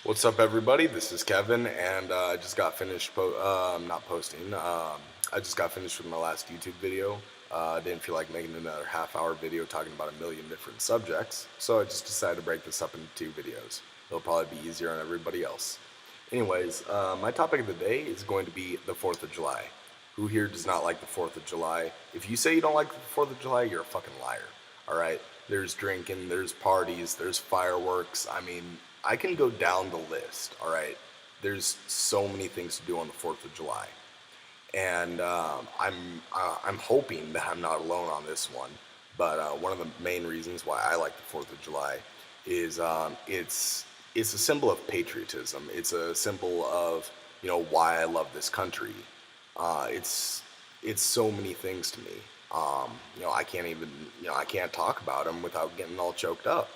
What's up, everybody? This is Kevin, and I just got finished not posting. I just got finished with my last YouTube video. I didn't feel like making another half-hour video talking about a million different subjects, so I just decided to break this up into two videos. It'll probably be easier on everybody else. Anyways, my topic of the day is going to be the 4th of July. Who here does not like the 4th of July? If you say you don't like the 4th of July, you're a fucking liar. Alright? There's drinking, there's parties, there's fireworks. I mean, I can go down the list, alright? There's so many things to do on the 4th of July. And I'm hoping that I'm not alone on this one. But one of the main reasons why I like the 4th of July is it's a symbol of patriotism. It's a symbol of, why I love this country. It's so many things to me. I can't even, I can't talk about them without getting all choked up.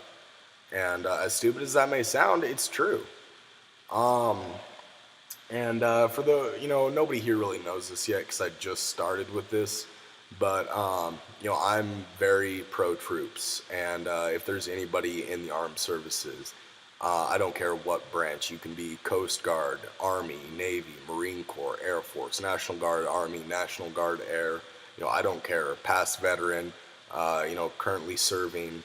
And as stupid as that may sound, it's true. Um, for the, nobody here really knows this yet because I just started with this. But, I'm very pro troops. And if there's anybody in the armed services, I don't care what branch. You can be Coast Guard, Army, Navy, Marine Corps, Air Force, National Guard, Army, National Guard, Air. I don't care. Past veteran, currently serving.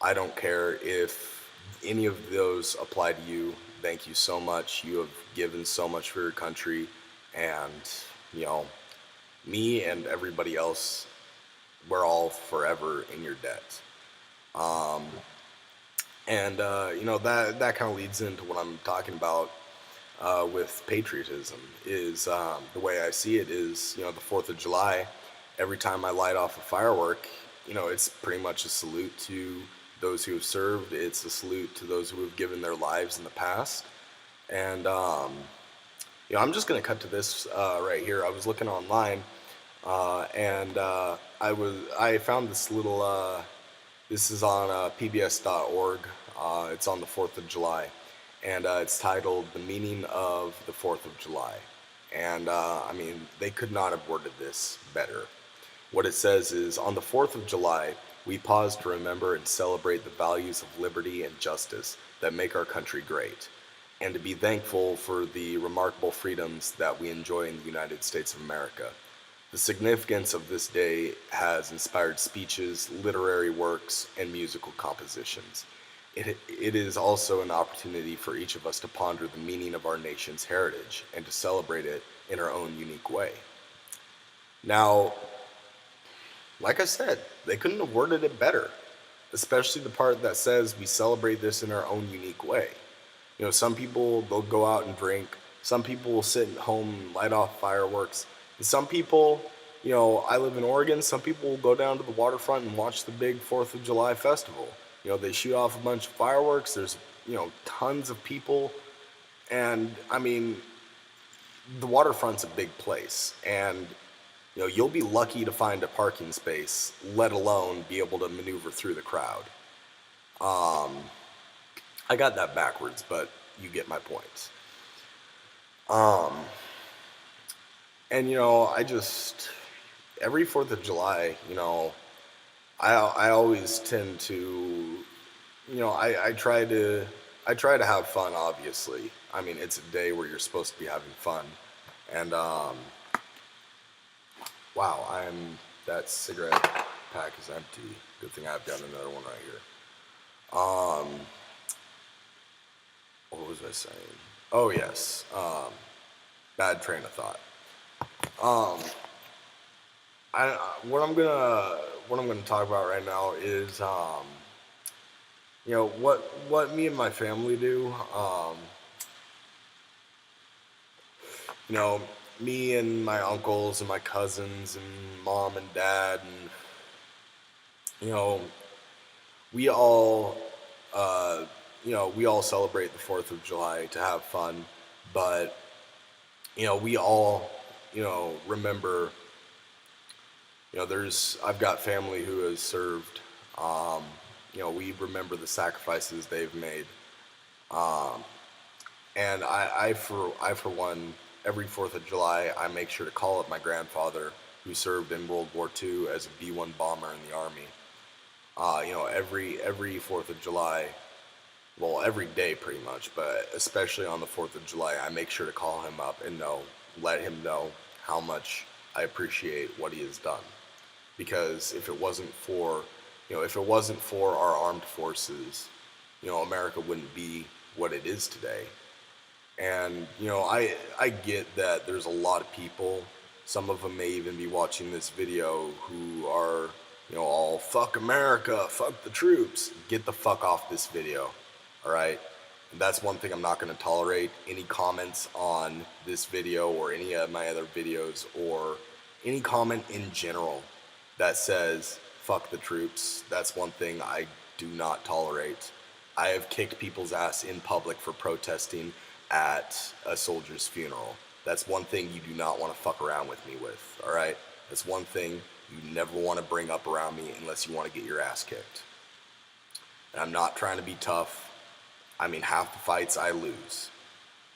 I don't care if any of those apply to you. Thank you so much. You have given so much for your country. And, you know, me and everybody else, we're all forever in your debt. Um, that kind of leads into what I'm talking about with patriotism. Is the way I see it is, the 4th of July. Every time I light off a firework, it's pretty much a salute to those who have served. It's a salute to those who have given their lives in the past. And I'm just gonna cut to this right here. I was looking online, I found this little. This is on PBS.org. It's on the 4th of July, and it's titled "The Meaning of the 4th of July." And they could not have worded this better. What it says is, on the 4th of July, we pause to remember and celebrate the values of liberty and justice that make our country great, and to be thankful for the remarkable freedoms that we enjoy in the United States of America. The significance of this day has inspired speeches, literary works, and musical compositions. It is also an opportunity for each of us to ponder the meaning of our nation's heritage and to celebrate it in our own unique way. Now, like I said, they couldn't have worded it better, especially the part that says we celebrate this in our own unique way. Some people, they'll go out and drink. Some people will sit at home and light off fireworks. And some people, I live in Oregon, some people will go down to the waterfront and watch the big 4th of July festival. They shoot off a bunch of fireworks. There's, tons of people. And, the waterfront's a big place. And you'll be lucky to find a parking space, let alone be able to maneuver through the crowd. I got that backwards, but you get my point. Um, I just, every 4th of July, I always tend to, I try to have fun, obviously. It's a day where you're supposed to be having fun. And, wow, that cigarette pack is empty. Good thing I've got another one right here. What was I saying? Oh, yes. Bad train of thought. Um, what I'm gonna talk about right now is, what me and my family do. You know, Me and my uncles and my cousins and mom and dad and you know we all we all celebrate the 4th of July to have fun, but we all remember, there's I've got family who has served. We remember the sacrifices they've made. um, and I for one, every 4th of July, I make sure to call up my grandfather, who served in World War II as a B-1 bomber in the Army. Every 4th of July, well, every day pretty much, but especially on the 4th of July, I make sure to call him up and let him know how much I appreciate what he has done. Because if it wasn't for our armed forces, America wouldn't be what it is today. And, I get that there's a lot of people, some of them may even be watching this video, who are, all fuck America, fuck the troops. Get the fuck off this video, all right? And that's one thing I'm not going to tolerate. Any comments on this video or any of my other videos or any comment in general that says fuck the troops, that's one thing I do not tolerate. I have kicked people's ass in public for protesting at a soldier's funeral. That's one thing you do not want to fuck around with me with, all right? That's one thing you never want to bring up around me unless you want to get your ass kicked. And I'm not trying to be tough. I mean, half the fights I lose.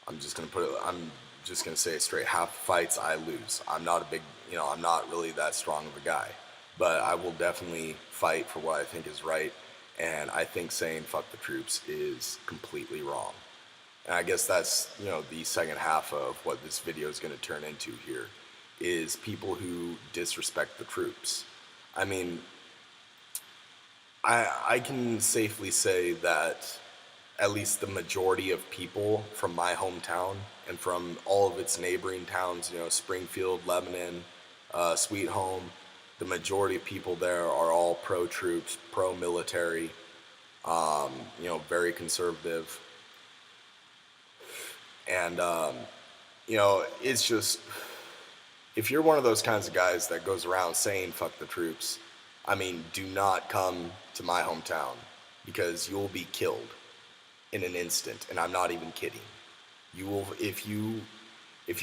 I'm just going to say it straight. Half the fights I lose. I'm not I'm not really that strong of a guy. But I will definitely fight for what I think is right. And I think saying fuck the troops is completely wrong. And I guess that's, the second half of what this video is going to turn into here, is people who disrespect the troops. I mean, I can safely say that at least the majority of people from my hometown and from all of its neighboring towns, Springfield, Lebanon, Sweet Home, the majority of people there are all pro-troops, pro-military, very conservative. And, it's just, if you're one of those kinds of guys that goes around saying fuck the troops, I mean, do not come to my hometown, because you'll be killed in an instant, and I'm not even kidding. You will, if you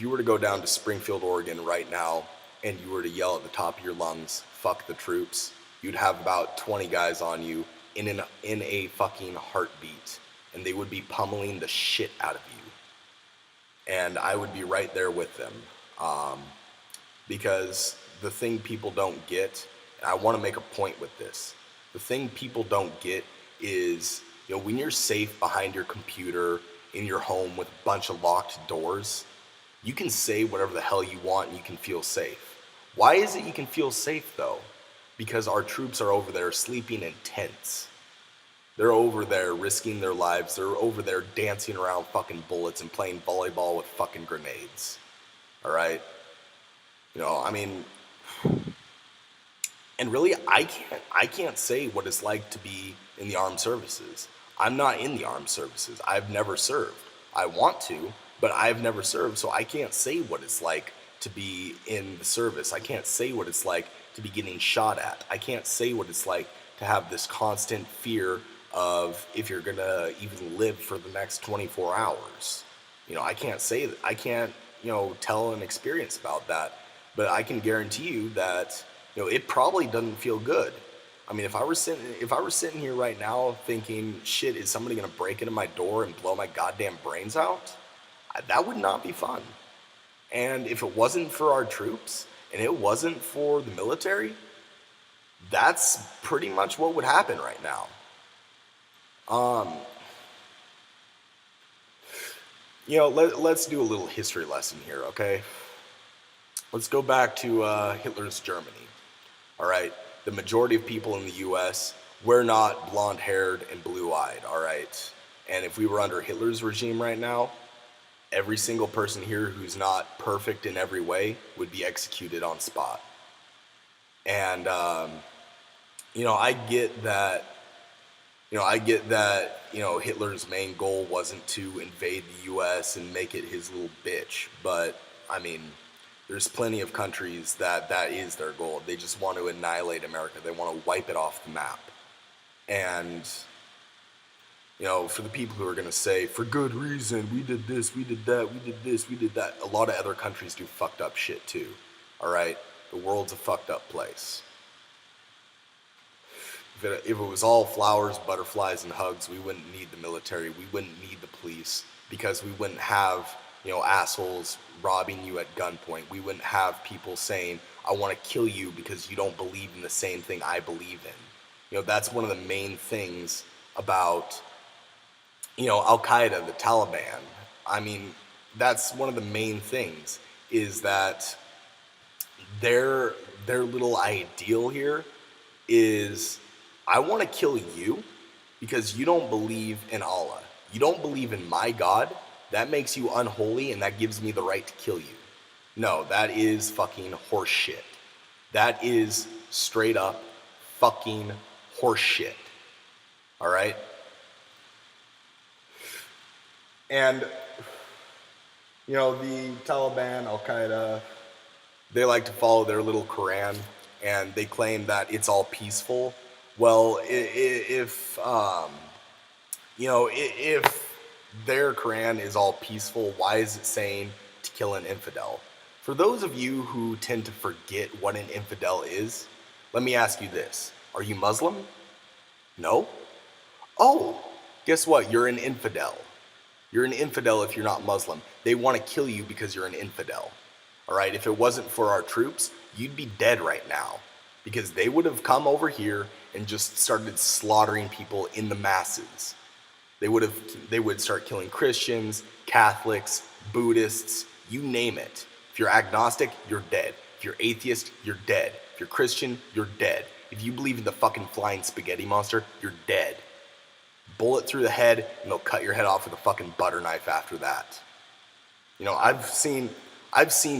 were to go down to Springfield, Oregon right now, and you were to yell at the top of your lungs, fuck the troops, you'd have about 20 guys on you in a fucking heartbeat, and they would be pummeling the shit out of you. And I would be right there with them. Because the thing people don't get, and I want to make a point with this, the thing people don't get is, when you're safe behind your computer in your home with a bunch of locked doors, you can say whatever the hell you want and you can feel safe. Why is it you can feel safe though? Because our troops are over there sleeping in tents. They're over there risking their lives. They're over there dancing around fucking bullets and playing volleyball with fucking grenades. All right? I mean, and really, I can't say what it's like to be in the armed services. I'm not in the armed services. I've never served. I want to, but I've never served, so I can't say what it's like to be in the service. I can't say what it's like to be getting shot at. I can't say what it's like to have this constant fear of if you're gonna even live for the next 24 hours. I can't say that. I can't, tell an experience about that, but I can guarantee you that, it probably doesn't feel good. I mean, if I were sitting here right now thinking, shit, is somebody gonna break into my door and blow my goddamn brains out? That would not be fun. And if it wasn't for our troops and it wasn't for the military, that's pretty much what would happen right now. Let's do a little history lesson here, okay? Let's go back to Hitler's Germany. All right, the majority of people in the U.S., we're not blonde-haired and blue-eyed, all right? And if we were under Hitler's regime right now, every single person here who's not perfect in every way would be executed on spot. And, I get that, Hitler's main goal wasn't to invade the U.S. and make it his little bitch. But, I mean, there's plenty of countries that is their goal. They just want to annihilate America. They want to wipe it off the map. And, for the people who are going to say, for good reason, we did this, we did that, we did this, we did that, a lot of other countries do fucked up shit too, all right? The world's a fucked up place. If it was all flowers, butterflies, and hugs, we wouldn't need the military, we wouldn't need the police, because we wouldn't have, assholes robbing you at gunpoint. We wouldn't have people saying, I want to kill you because you don't believe in the same thing I believe in. That's one of the main things about Al Qaeda, the Taliban. I mean, that's one of the main things is that their their little ideal here is I want to kill you because you don't believe in Allah. You don't believe in my God. That makes you unholy and that gives me the right to kill you. No, that is fucking horse shit. That is straight up fucking horse shit. All right? And, the Taliban, Al Qaeda, they like to follow their little Quran and they claim that it's all peaceful. Well, if their Quran is all peaceful, why is it saying to kill an infidel? For those of you who tend to forget what an infidel is, let me ask you this. Are you Muslim? No? Oh, guess what? You're an infidel. You're an infidel if you're not Muslim. They want to kill you because you're an infidel. All right, if it wasn't for our troops, you'd be dead right now because they would have come over here and just started slaughtering people in the masses. They would start killing Christians, Catholics, Buddhists, you name it. If you're agnostic, you're dead. If you're atheist, you're dead. If you're Christian, you're dead. If you believe in the fucking flying spaghetti monster, you're dead. Bullet through the head, and they'll cut your head off with a fucking butter knife after that. I've seen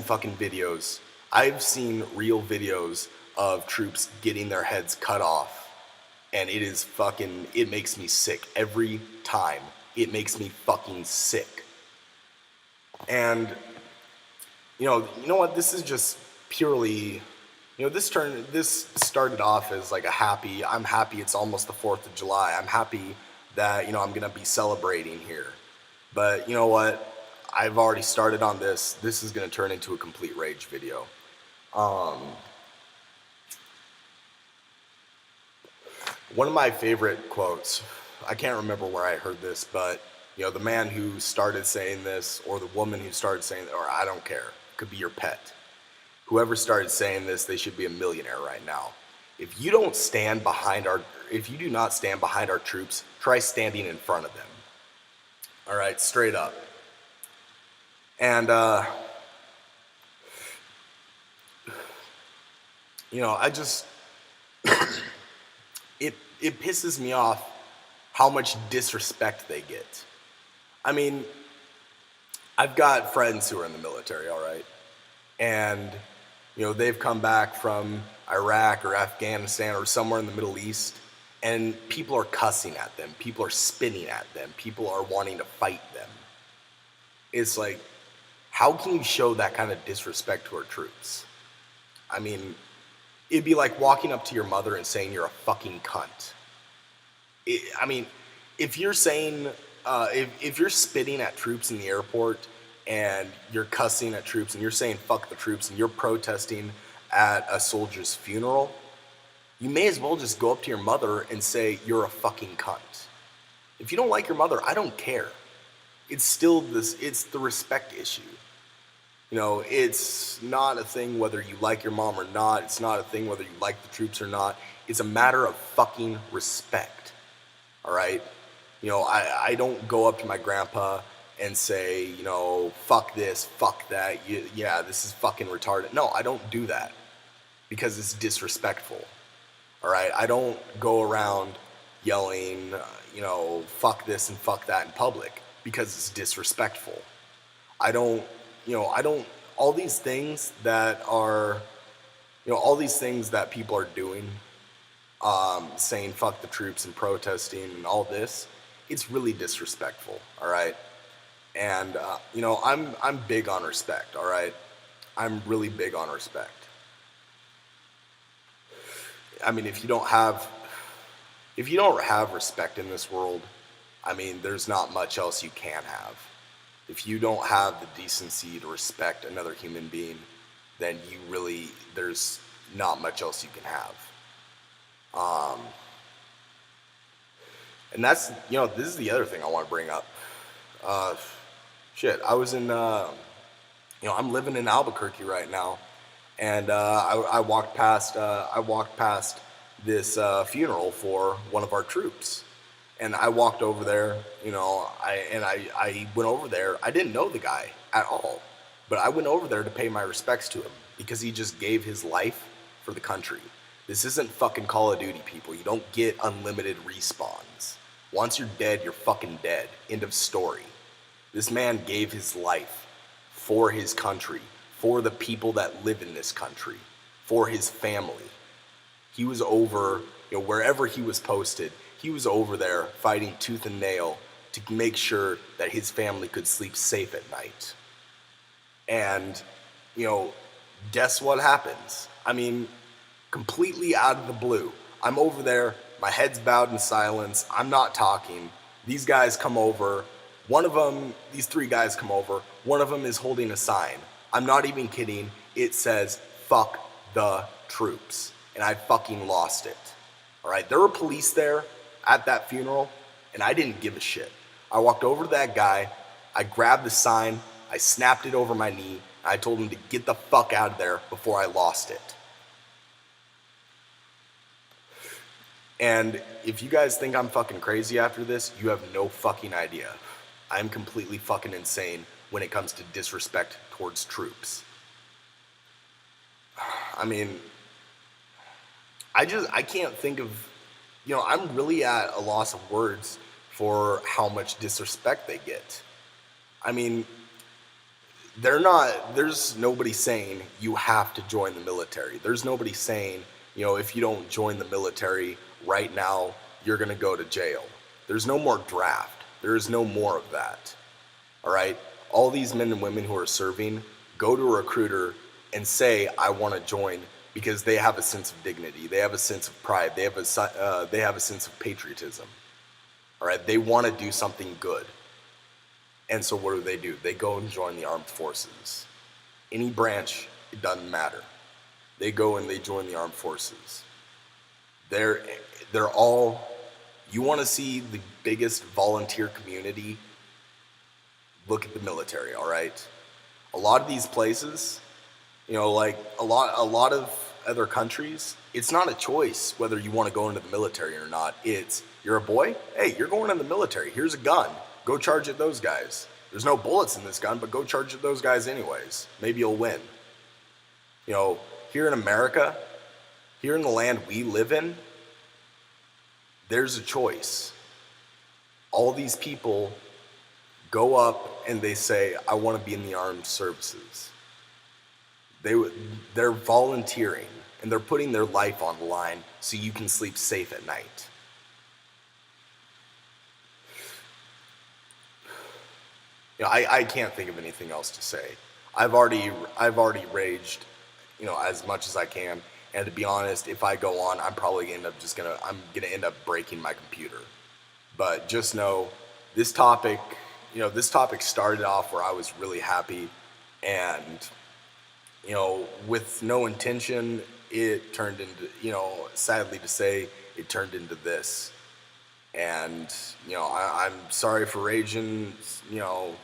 fucking videos. I've seen real videos of troops getting their heads cut off. And it makes me sick every time. It makes me fucking sick. And, you know what? This is just purely, this started off as like I'm happy it's almost the 4th of July. I'm happy that, I'm going to be celebrating here. But you know what? I've already started on this. This is going to turn into a complete rage video. One of my favorite quotes, I can't remember where I heard this, but the man who started saying this, or the woman who started saying, or I don't care, it could be your pet. Whoever started saying this, they should be a millionaire right now. If you do not stand behind our troops, try standing in front of them. All right, straight up. And I just it pisses me off how much disrespect they get. I mean, I've got friends who are in the military, all right? And, they've come back from Iraq or Afghanistan or somewhere in the Middle East, and people are cussing at them. People are spitting at them. People are wanting to fight them. It's like, how can you show that kind of disrespect to our troops? I mean, it'd be like walking up to your mother and saying you're a fucking cunt. If you're saying, if you're spitting at troops in the airport and you're cussing at troops and you're saying fuck the troops and you're protesting at a soldier's funeral, you may as well just go up to your mother and say you're a fucking cunt. If you don't like your mother, I don't care. It's the respect issue. It's not a thing whether you like your mom or not. It's not a thing whether you like the troops or not. It's a matter of fucking respect. All right? I don't go up to my grandpa and say, fuck this, fuck that. This is fucking retarded. No, I don't do that because it's disrespectful. All right? I don't go around yelling, fuck this and fuck that in public because it's disrespectful. All these things that people are doing, saying fuck the troops and protesting and all this, it's really disrespectful, all right? And, I'm big on respect, all right? I'm really big on respect. I mean, if you don't have respect in this world, there's not much else you can have. If you don't have the decency to respect another human being, then there's not much else you can have. And that's, this is the other thing I want to bring up. I was in, I'm living in Albuquerque right now, and I walked past this funeral for one of our troops. And I walked over there, I went over there. I didn't know the guy at all, but I went over there to pay my respects to him because he just gave his life for the country. This isn't fucking Call of Duty, people. You don't get unlimited respawns. Once you're dead, you're fucking dead. End of story. This man gave his life for his country, for the people that live in this country, for his family. He was over, wherever he was posted, he was over there fighting tooth and nail to make sure that his family could sleep safe at night. And, guess what happens? I mean, completely out of the blue, I'm over there, my head's bowed in silence, I'm not talking. These guys come over. These three guys come over. One of them is holding a sign. I'm not even kidding. It says, "Fuck the troops." And I fucking lost it. All right, there were police there at that funeral, and I didn't give a shit. I walked over to that guy, I grabbed the sign, I snapped it over my knee, and I told him to get the fuck out of there before I lost it. And if you guys think I'm fucking crazy after this, you have no fucking idea. I'm completely fucking insane when it comes to disrespect towards troops. I mean, I can't think of, I'm really at a loss of words for how much disrespect they get. I mean, there's nobody saying you have to join the military. There's nobody saying, if you don't join the military right now, you're gonna go to jail. There's no more draft. There is no more of that. All right? All these men and women who are serving, go to a recruiter and say, I want to join, because they have a sense of dignity. They have a sense of pride. They have a sense of patriotism. All right? They want to do something good. And so what do? They go and join the armed forces. Any branch, it doesn't matter. They go and they join the armed forces. They're all, you want to see the biggest volunteer community? Look at the military, all right? A lot of these places, like a lot of other countries, it's not a choice whether you want to go into the military or not. It's, you're a boy? Hey, you're going in the military. Here's a gun. Go charge at those guys. There's no bullets in this gun, but go charge at those guys anyways. Maybe you'll win. Here in America, here in the land we live in, there's a choice. All these people go up and they say, I want to be in the armed services. They're volunteering and they're putting their life on the line so you can sleep safe at night. I can't think of anything else to say. I've already raged, as much as I can. And to be honest, if I go on, I'm probably gonna end up breaking my computer. But just know, this topic started off where I was really happy, and with no intention, it turned into, sadly to say, it turned into this. And I'm sorry for raging.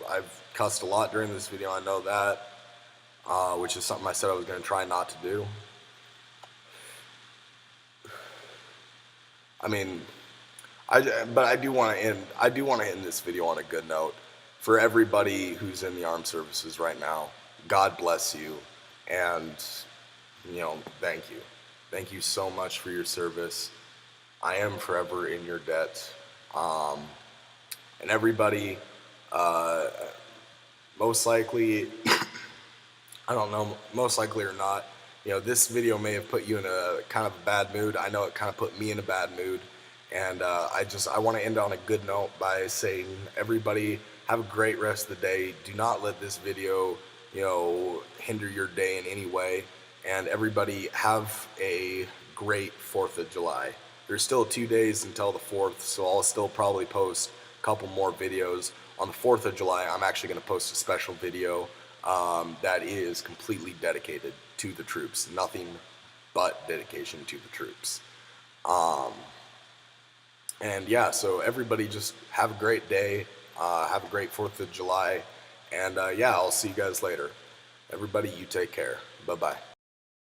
I've cussed a lot during this video, I know that, which is something I said I was going to try not to do. I mean, but I do want to end this video on a good note. For everybody who's in the armed services right now, God bless you, and thank you. Thank you so much for your service. I am forever in your debt. And everybody, most likely, I don't know, most likely or not, this video may have put you in a kind of a bad mood. I know it kind of put me in a bad mood. And I want to end on a good note by saying, everybody, have a great rest of the day. Do not let this video, hinder your day in any way. And everybody, have a great 4th of July. There's still 2 days until the 4th, so I'll still probably post a couple more videos. On the 4th of July, I'm actually going to post a special video that is completely dedicated to the troops. Nothing but dedication to the troops. And yeah, so everybody just have a great day. Have a great 4th of July. And yeah, I'll see you guys later. Everybody, you take care. Bye-bye.